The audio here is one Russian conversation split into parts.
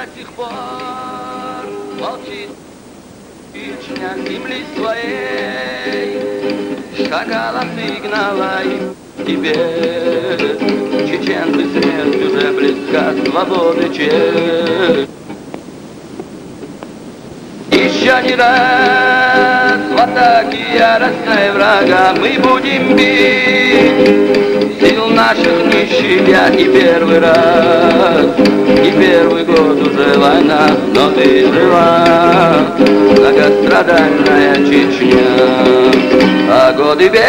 до сих пор молчит Чечня земли своей. Шагала, сигнала им теперь чеченцы, смерть уже близка, свободы честь. Еще не раз в атаке яростной врага мы будем бить, сил наших не щадя, не первый раз, не первый год уже война, но ты жива, многострадальная Чечня. А годы бег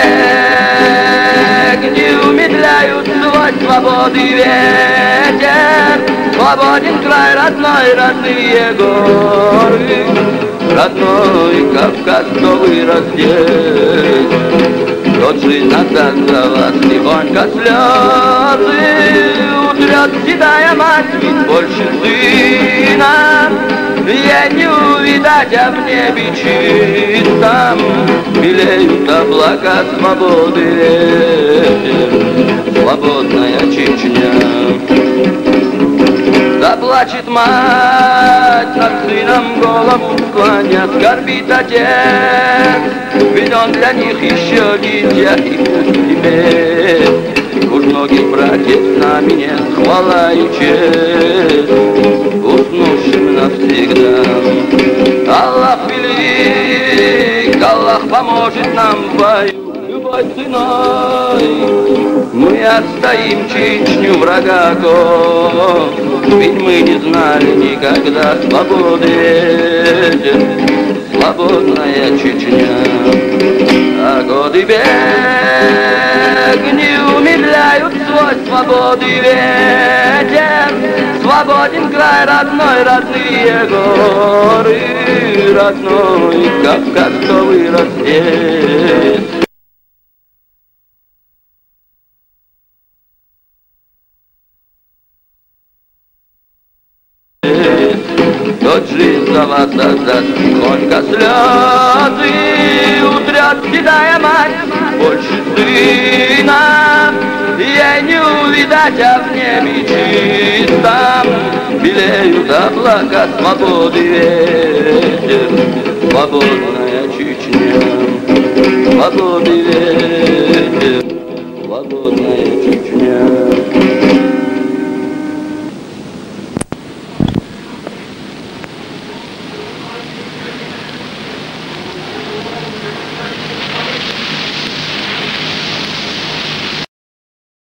не умедляют свой свободы ветер. Свободен край родной, родные горы, родной Кавказ, кто вырос здесь. Тот жизнь отдаст за вас тихонько слезы, утрет седая мать, ведь больше сына ей не увидать, а в небе чистом белеют облака свободы ветер, свободная Чечня. Заплачет мать над сыном, голову склоня, скорбит отец, ведь он для них еще дитя, и пусть теперь уж многих братьев с нами нет, хвала и честь уснувшим навсегда. Аллах велик, Аллах поможет нам в бою, любой ценой. Мы отстоим Чечню врага, ведь мы не знали никогда свободы ветер, свободная Чечня. А годы бег не умедляют свой свободы ветер. Свободен край родной, родные горы, родной Кавказ, кто вырос здесь. Тот жизнь за вас отдаст тихонько слезы, утрет седая мать, больше сына ей не увидать, а в небе чистом белеют облака свободы ветер, свободная Чечня, свободы ветер, свободная Чечня.